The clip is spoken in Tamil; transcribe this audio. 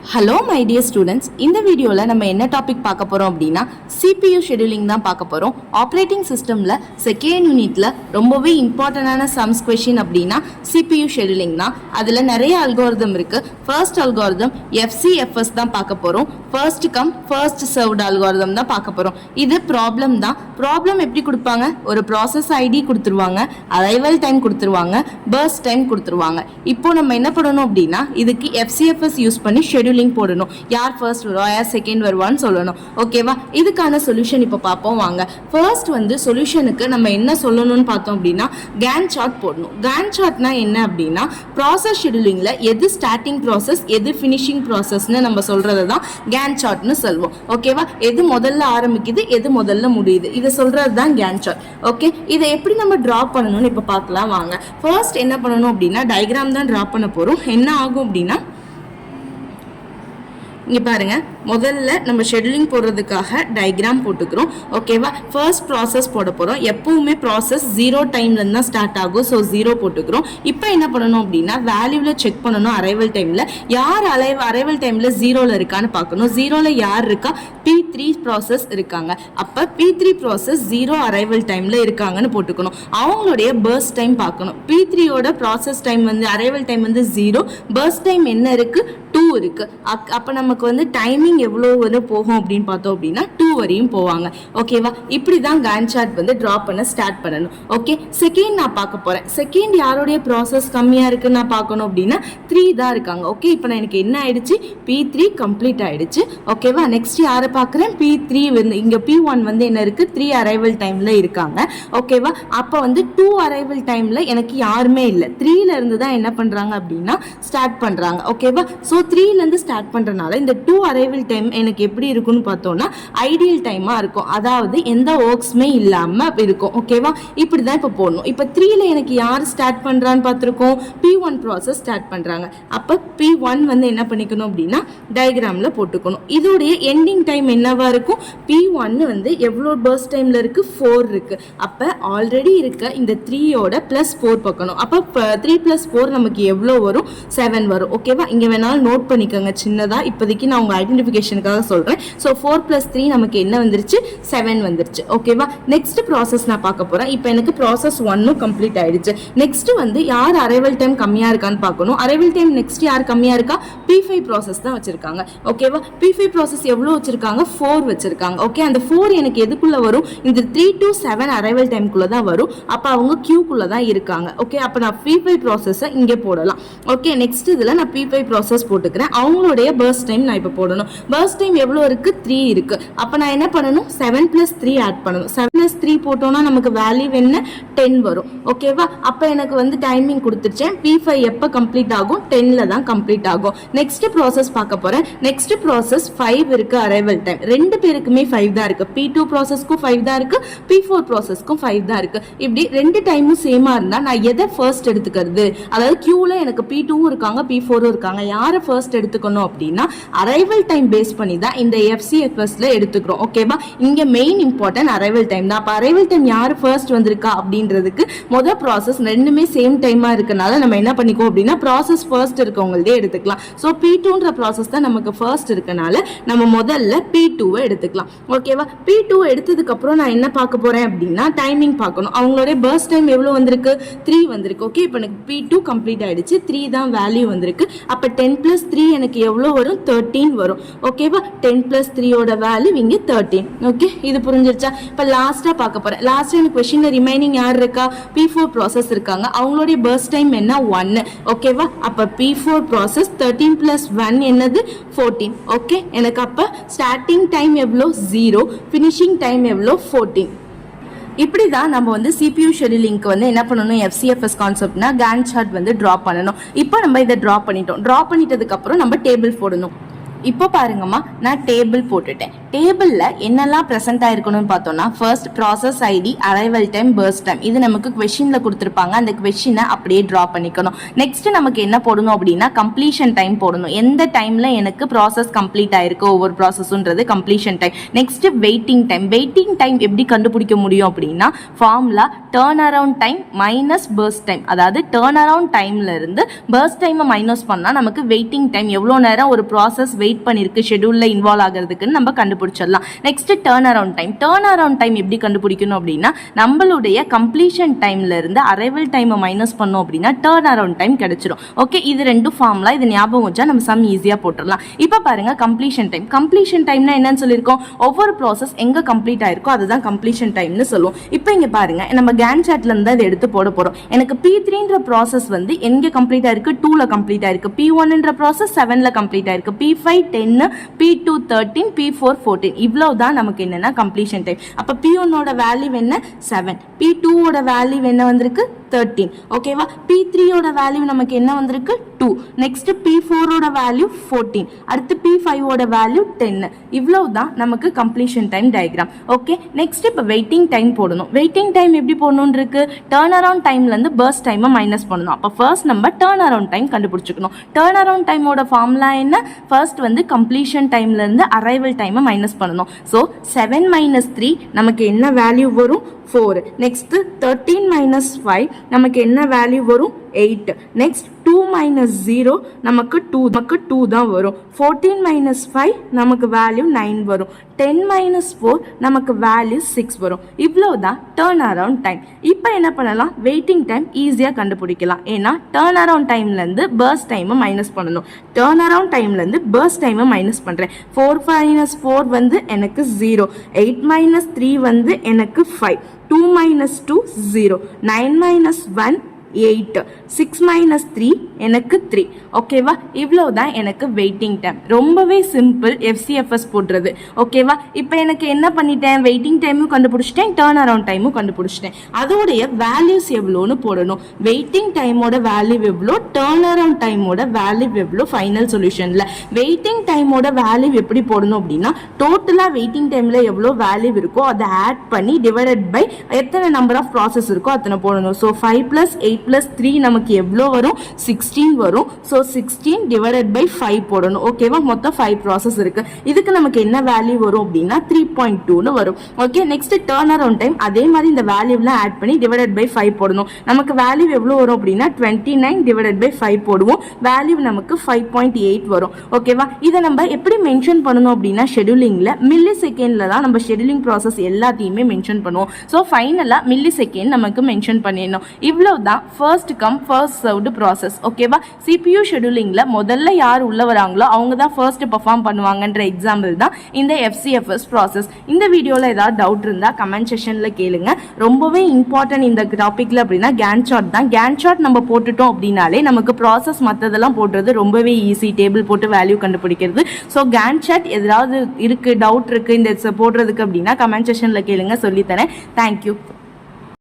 ஹலோ மை டியர் ஸ்டூடெண்ட்ஸ், இந்த வீடியோவில் நம்ம என்ன டாபிக் பார்க்க போகிறோம் அப்படின்னா CPU ஷெடியூலிங் தான் பார்க்க போகிறோம். ஆப்ரேட்டிங் சிஸ்டமில் செகண்ட் யூனிட்டில் ரொம்பவே இம்பார்ட்டண்டான சம்ஸ் கொஷின் அப்படின்னா CPU ஷெடியூலிங் தான். அதில் நிறைய அல்காரிதம் இருக்குது. ஃபர்ஸ்ட் அல்காரிதம் FCFS தான் பார்க்க போகிறோம். First come first served algorithm தான் பார்க்க போகிறோம். இது ப்ராப்ளம் தான். ப்ராப்ளம் எப்படி கொடுப்பாங்க? ஒரு ப்ராசஸ் ஐடி கொடுத்துருவாங்க, அரைவல் டைம் கொடுத்துருவாங்க, பர்ஸ்ட் டைம் கொடுத்துருவாங்க. இப்போ நம்ம என்ன பண்ணணும் அப்படின்னா இதுக்கு FCFS யூஸ் பண்ணி ஷெடியூலிங் போடணும். யார் ஃபர்ஸ்ட் வருவா, யார் செகண்ட் வருவான்னு சொல்லணும். ஓகேவா? இதுக்கான சொல்யூஷன் இப்போ பார்ப்போம் வாங்க. ஃபர்ஸ்ட் சொல்யூஷனுக்கு நம்ம என்ன சொல்லணும்னு பார்த்தோம் அப்படின்னா கேன் சார்ட் போடணும். கேன் சார்ட்னா என்ன அப்படின்னா ப்ராசஸ் ஷெடியூலிங்ல எது ஸ்டார்டிங் ப்ராசஸ் எது ஃபினிஷிங் ப்ராசஸ்னு நம்ம சொல்றது தான் கேன் சார்ட்னு சொல்வோம். ஓகேவா? எது முதல்ல ஆரம்பிக்குது எது முதல்ல முடியுது இதை சொல்றது தான் கேன் சார்ட். ஓகே, இதை எப்படி நம்ம டிரா பண்ணணும்னு இப்போ பார்க்கலாம் வாங்க. ஃபர்ஸ்ட் என்ன பண்ணணும் அப்படின்னா டயக்ராம் தான் டிரா பண்ண போறோம். என்ன ஆகும் அப்படின்னா இங்கே பாருங்க, முதல்ல நம்ம ஷெடியூலிங் போடுறதுக்காக டயக்ராம் போட்டுக்கிறோம். ஓகேவா? ஃபர்ஸ்ட் ப்ராசஸ் போட போகிறோம். எப்பவுமே ப்ராசஸ் 0 டைம்லேருந்து தான் ஸ்டார்ட் ஆகும். ஸோ 0 போட்டுக்கிறோம். இப்போ என்ன பண்ணணும் அப்படின்னா வேல்யூவில் செக் பண்ணணும். அரைவல் டைமில் யார் அரைவல் டைமில் 0ல் இருக்கான்னு பார்க்கணும். 0ல் யார் இருக்கா? P3 ப்ராசஸ் இருக்காங்க. அப்போ P3 ப்ராசஸ் 0 அரைவல் டைமில் இருக்காங்கன்னு போட்டுக்கணும். அவங்களுடைய பர்ஸ்ட் டைம் பார்க்கணும். P3யோட process time arrival time 0, burst time என்ன இருக்கு? 2 இருக்கு. அப்போ நமக்கு டைமிங் எவ்வளோ போகும் அப்படின்னு பார்த்தோம் அப்படின்னா 2 வரையும் போவாங்க. ஓகேவா? இப்படி தான் கேன் சார்ட் டிரா பண்ண ஸ்டார்ட் பண்ணணும். ஓகே, செகண்ட் நான் பார்க்க போறேன். செகண்ட் யாருடைய ப்ராசஸ் கம்மியா இருக்கு நான் பார்க்கணும் அப்படின்னா 3 தான் இருக்காங்க. ஓகே, இப்போ எனக்கு என்ன ஆயிடுச்சு? P3 கம்ப்ளீட் ஆயிடுச்சு. ஓகேவா? நெக்ஸ்ட் யாரை பார்க்குறேன்? P3 இங்க P1 என்ன இருக்கு? 3 அரைவல் டைம்ல இருக்காங்க. ஓகேவா? அப்போ 2 அரைவல் டைம்ல எனக்கு யாருமே இல்லை. 3ல இருந்து தான் என்ன பண்றாங்க அப்படின்னா ஸ்டார்ட் பண்றாங்க. ஓகேவா? ஸோ 3ல இருந்து ஸ்டார்ட் பண்றதுனால இந்த 2 அரைவல் டைம் எனக்கு எப்படி இருக்குன்னு பார்த்தோம்னா ஐடியல் டைமா இருக்கும். அதாவது எந்த ஒர்க்ஸ்மே இல்லாம இருக்கும். ஓகேவா? இப்படி தான் இப்போ போடணும். இப்போ 3ல எனக்கு யார் ஸ்டார்ட் பண்றான்னு பார்த்துருக்கோம். P1 ப்ராசஸ் ஸ்டார்ட் பண்றாங்க. அப்போ P1 என்ன பண்ணிக்கணும் அப்படின்னா டயக்ராம்ல போட்டுக்கணும். இதோடைய எண்டிங் டைம் என்னவா இருக்கும்? P1 எவ்வளோ பர்ஸ்ட் டைம்ல இருக்கு? 4 இருக்கு. அப்போ ஆல்ரெடி இருக்க இந்த 3யோட +4 பார்க்கணும். அப்போ 3 + 4 நமக்கு எவ்வளோ வரும்? 7 வரும். ஓகேவா? இங்க வேணாலும் நோட் பண்ணிக்கோங்க சின்னதா. இப்போதைக்கு நான் உங்க ஐடென்டிஃபிகேஷனுக்காக சொல்றேன். ஸோ 4 + 3 நமக்கு என்ன வந்துருச்சு? 7 வந்துருச்சு. ஓகேவா? நெக்ஸ்ட் ப்ராசஸ் நான் பார்க்க போறேன். இப்போ எனக்கு ப்ராசஸ் 1 கம்ப்ளீட் ஆயிடுச்சு. நெக்ஸ்ட் யார் அரைவல் டைம் கம்மியா இருக்கான்னு பார்க்கணும். அரைவல் டைம் நெக்ஸ்ட் யார் கம்மியா இருக்கா? P5 ப்ராசஸ் தான் வச்சிருக்காங்க. ஓகேவா? P5 ப்ராசஸ் எவ்வளோ வச்சிருக்காங்க? 4 வச்சிருக்காங்க. ஓகே, அந்த 4 எனக்கு எதுக்குள்ள வரும்? இந்த 3 to 7 அரைவல் டைம்குள்ள தான் வரும். அப்போ அவங்க கியூக்குள்ள தான் இருக்காங்க. ஓகே, அப்போ நான் P5 ப்ராசஸை இங்கே போடலாம். ஓகே, நெக்ஸ்ட் இதில் நான் P5 ப்ராசஸ் போட்டுக்கிறேன். அவங்களுடைய பர்ஸ்ட் டைம் நான் இப்போ போடணும். பர்ஸ்ட் டைம் எவ்வளோ இருக்கு? 3 இருக்கு. அப்போ நான் என்ன பண்ணணும்? 7 + 3 ஆட் பண்ணணும். 7 + 3 போட்டோம்னா நமக்கு வேல்யூ என்ன? 10 வரும். ஓகேவா? அப்போ எனக்கு டைமிங் கொடுத்துருச்சேன். P5 எப்போ கம்ப்ளீட் ஆகும்? 10ல தான் கம்ப்ளீட் ஆகும். நெக்ஸ்ட் ப்ராசஸ் பார்க்க போறேன். நெக்ஸ்ட் ப்ராசஸ் 5 இருக்கு அரைவல் டைம். ரெண்டு பேருக்குமே 5 தான் இருக்கு. P2 ப்ராசஸ்க்கும் 5 தான் இருக்கு, P4 ப்ராசஸ்க்கும் 5 தான் இருக்கு. இப்படி ரெண்டு டைமும் சேமா இருந்தா நான் எதை ஃபர்ஸ்ட் எடுத்துக்கிறது? அதாவது கியூல எனக்கு P2வும் இருக்காங்க, P4ம் இருக்காங்க. யாரை ஃபர்ஸ்ட் எடுத்துக்கணும் அப்படின்னா அரைவல் டைம் பேஸ் பண்ணி தான் இந்த FCFSல எடுத்துக்கிறோம். ஓகேவா? இங்க மெயின் இம்பார்ட்டன்ட் அரைவல் டைம் தான். அப்ப அரைவல் டைம் யாரு ஃபர்ஸ்ட் வந்திருக்கா அப்படின்றதுக்கு முதல் ப்ராசஸ் ரெண்டுமே சேம் டைமா இருக்கனால நம்ம என்ன பண்ணிக்குவோம் அப்படின்னா ப்ராசஸ் ஃபர்ஸ்ட் இருக்கவங்களே எடுத்துக்கலாம். ஸோ P2ன்ற ப்ராசஸ் தான் நமக்கு ஃபர்ஸ்ட் இருக்கனால நம்ம முதல்ல P2வை எடுத்துக்கலாம். ஓகேவா? P2 எடுத்ததுக்கு அப்புறம் நான் என்ன பார்க்க போறேன் அப்படின்னா டைமிங் பார்க்கணும். அவங்களுடைய பர்ஸ்ட் டைம் எவ்வளவு வந்திருக்கு? 3 வந்திருக்கு. ஓகே, இப்போ எனக்கு P2 கம்ப்ளீட் ஆயிடுச்சு. 3 தான் வேல்யூ வந்திருக்கு. அப்ப 10 + 3 எனக்கு எவ்வளவு வரும்? 13 வரும். ஓகேவா? 10 + 3யோட வேல்யூ இங்க 13. ஓகே, இது புரிஞ்சிருச்சா? இப்போ லாஸ்டா பார்க்க போறேன். லாஸ்ட் எனக்கு கொஸ்டின்ல ரிமைனிங் யார் இருக்கா? P4 ப்ராசஸ் இருக்காங்க. அவங்களுடைய பர்ஸ்ட் டைம் என்ன? 1. ஓகேவா? அப்ப P4 ப்ராசஸ் 13 + 1 என்னது? 14. ஓகே, எனக்கு அப்ப ஸ்டார்டிங் டைம் எவ்வளோ? 0, ஃபினிஷிங் டைம் எவ்வளோ? 14. இப்படி தான் நம்ம CPU ஷெடியூலிங்க்கு என்ன பண்ணணும்? FCFS கான்செப்ட்னா கேன் சார்ட் ட்ரா பண்ணணும். இப்போ நம்ம இதை ட்ரா பண்ணிட்டோம். ட்ரா பண்ணிட்டதுக்கு அப்புறம் நம்ம டேபிள் போடணும். இப்போ பாருங்கம்மா, நான் டேபிள் போட்டுட்டேன். டேபிளில் என்னெல்லாம் ப்ரெசென்ட் ஆயிருக்கணும்னு பார்த்தோம்னா, first process ID, arrival time, burst time. இது நமக்கு கொஸ்டினில் கொடுத்துருப்பாங்க. அந்த கொஸ்டினை அப்படியே ட்ரா பண்ணிக்கணும். நெக்ஸ்ட் நமக்கு என்ன போடணும் அப்படின்னா, கம்ப்ளீஷன் டைம் போடணும். எந்த டைமில் எனக்கு ப்ராசஸ் கம்ப்ளீட் ஆயிருக்கு ஒவ்வொரு ப்ராசஸ்ன்றது completion time. Next waiting time. Waiting time எப்படி கண்டுபிடிக்க முடியும் அப்படின்னா, formula turn around time minus burst time. அதாவது டர்ன் அரவுண்ட் டைம்ல இருந்து பர்ஸ்ட் டைமை மைனஸ் பண்ணால் நமக்கு வெயிட்டிங் டைம் எவ்வளோ நேரம் ஒரு ப்ராசஸ் வெயிட் பண்ணிருக்கு ஷெட்யூல்ல இன்வால்வ் ஆகிறதுக்குன்னு நம்ம கண்டுபிடிச்சிடலாம். Next turn around time. Turn around time எப்படி கண்டுபிடிக்கணும் அப்படின்னா, நம்மளுடைய கம்ப்ளீஷன் டைம்ல இருந்து அரைவல் டைமை மைனஸ் பண்ணோம் அப்படின்னா டர்ன் அரவுண்ட் டைம் கிடைச்சிடும். ஓகே, இது ரெண்டு ஃபார்முலா. இது ஞாபகம் வச்சா நம்ம சம் ஈஸியா போட்டுடலாம். இப்போ பாருங்க, கம்ப்ளீஷன் டைம். கம்ப்ளீஷன் டைம்னா என்னன்னு சொல்லியிருக்கோம், ஒவ்வொரு ப்ராசஸ் எங்க கம்ப்ளீட் ஆயிருக்கோ அதுதான் கம்ப்ளீஷன் டைம்னு சொல்லுவோம். இப்போ இங்க பாருங்க, நம்ம கேன் சாட்ல இருந்து அதை எடுத்து போட போறோம். எனக்கு P3ன்ற ப்ராசஸ் வந்து எங்க கம்ப்ளீட் ஆயிருக்கு, 2ல கம்ப்ளீட் ஆயிருக்கு. P1ன்ற ப்ராசஸ் 7ல கம்ப்ளீட் ஆயிருக்கு. P5 10, P2 13, P4 14. இவ்வளவுதான் நமக்கு என்னன்னா கம்ப்ளீஷன் டைம். அப்ப P1 ஓட வேல்யூ என்ன 7, P2 ஓட வேல்யூ என்ன வந்திருக்கு 13. ஓகேவா, P3 ஓட வேல்யூ நமக்கு என்ன வந்திருக்கு 2. நெக்ஸ்ட் P4 ஓட வேல்யூ 14. அடுத்து P5 ஓட வேல்யூ 10. இவ்வளவுதான் நமக்கு completion time diagram. Okay, next இப்போ வெயிட்டிங் டைம் போடணும். வெயிட்டிங் டைம் எப்படி போடணும் இருக்கு, டர்ன் அரவுண்ட் டைம்ல இருந்து பர்ஸ்ட் டைமை மைனஸ் பண்ணணும். அப்போ ஃபர்ஸ்ட் நம்ம டர்ன் அரவுண்ட் டைம் கண்டுபிடிச்சிக்கணும். டர்ன் அரவுண்ட் டைமோட ஃபார்முலா என்ன, ஃபர்ஸ்ட் வந்து கம்ப்ளீஷன் டைம்ல இருந்து அரைவல் டைமை மைனஸ் பண்ணணும். ஸோ 7 - 3 நமக்கு என்ன வேல்யூ வரும் 4. நெக்ஸ்ட் 13 - 5 நமக்கு என்ன வேல்யூ வரும் 8. நெக்ஸ்ட் 2 - 0 நமக்கு 2 தான் வரும். 14 - 5 நமக்கு வேல்யூ 9 வரும். 10 - 4 நமக்கு வேல்யூ 6 வரும். இவ்வளவுதான் டர்ன் அரவுண்ட் டைம். இப்போ என்ன பண்ணலாம், வெயிட்டிங் டைம் ஈஸியாக கண்டுபிடிக்கலாம். ஏன்னா டர்ன் அரவுண்ட் டைம்ல இருந்து பர்ஸ்ட் டைமை மைனஸ் பண்ணணும். டர்ன் அரவுண்ட் டைம்ல இருந்து பர்ஸ்ட் டைமை மைனஸ் பண்றேன். 4 - 4 வந்து எனக்கு 0, 8 - 3 வந்து எனக்கு 5, 2 - 2 0, 9 - 1 8, 6 - 3 எனக்கு 3. ஓகேவா, இவ்வளவுதான் எனக்கு வெயிட்டிங் டைம். ரொம்பவே சிம்பிள் FCFS போடுறது. ஓகேவா, இப்போ எனக்கு என்ன பண்ணிட்டேன், வெயிட்டிங் டைமும் கண்டுபிடிச்சிட்டேன், டர்ன் அரவுண்ட் டைமும் கண்டுபிடிச்சிட்டேன். அதோடைய வேல்யூஸ் எவ்வளோன்னு போடணும். வெயிட்டிங் டைமோட வேல்யூ எவ்வளோ, டர்ன் அரவுண்ட் டைமோட வேல்யூ எவ்வளோ ஃபைனல் சொல்யூஷன்ல. வெயிட்டிங் டைமோட வேல்யூ எப்படி போடணும் அப்படின்னா, டோட்டலாக வெயிட்டிங் டைம்ல எவ்வளோ வேல்யூ இருக்கோ அதை ஆட் பண்ணி டிவைடட் பை எத்தனை நம்பர் ஆஃப் ப்ராசஸ் இருக்கோ அத்தனை போடணும். ஸோ 5 + 8 + 3 நமக்கு எவ்வளோ வரும் 16 வரும். ஸோ 16 டிவைடட் பை 5 போடணும். ஓகேவா, மொத்தம் 5 ப்ராசஸ் இருக்கு. இதுக்கு நமக்கு என்ன வேல்யூ வரும் அப்படின்னா 3.2ன்னு வரும். Okay, next turn around time அதே மாதிரி இந்த வேல்யூலாம் ஆட் பண்ணி டிவைடட் பை 5 போடணும். நமக்கு வேல்யூ எவ்வளோ வரும் அப்படின்னா 29 டிவைடட் பை 5 போடுவோம். வேல்யூ நமக்கு 5.8 வரும். ஓகேவா, இதை நம்ம எப்படி மென்ஷன் பண்ணணும் அப்படின்னா, ஷெடியூலிங்ல மில்லி செகண்ட்ல தான் நம்ம ஷெடியூலிங் ப்ராசஸ் எல்லாத்தையுமே மென்ஷன் பண்ணுவோம். ஸோ ஃபைனலாக மில்லி செகண்ட் நமக்கு மென்ஷன் பண்ணிடணும். இவ்வளவுதான் first come first served process. ஓகேவா, CPU ஷெடியூலிங்ல முதல்ல யார் உள்ள வராங்களோ அவங்க தான் ஃபர்ஸ்ட் பெர்ஃபார்ம் பண்ணுவாங்கன்ற எக்ஸாம்பிள் தான் இந்த FCFS ப்ராசஸ். இந்த வீடியோவில் ஏதாவது டவுட் இருந்தால் கமெண்ட் செஷனில் கேளுங்க. ரொம்பவே இம்பார்ட்டன்ட் இந்த டாப்பிக்கில் அப்படின்னா கேன் சார்ட் தான். கேன் சார்ட் நம்ம போட்டுட்டோம் அப்படின்னாலே நமக்கு ப்ராசஸ் மற்றதெல்லாம் போடுறது ரொம்பவே ஈஸி, டேபிள் போட்டு வேல்யூ கண்டுபிடிக்கிறது. ஸோ கேன் சார்ட் ஏதாவது இருக்குது, டவுட் இருக்குது இந்த போடுறதுக்கு அப்படின்னா கமெண்ட் செஷனில் கேளுங்க, சொல்லித்தரேன். தேங்க்யூ.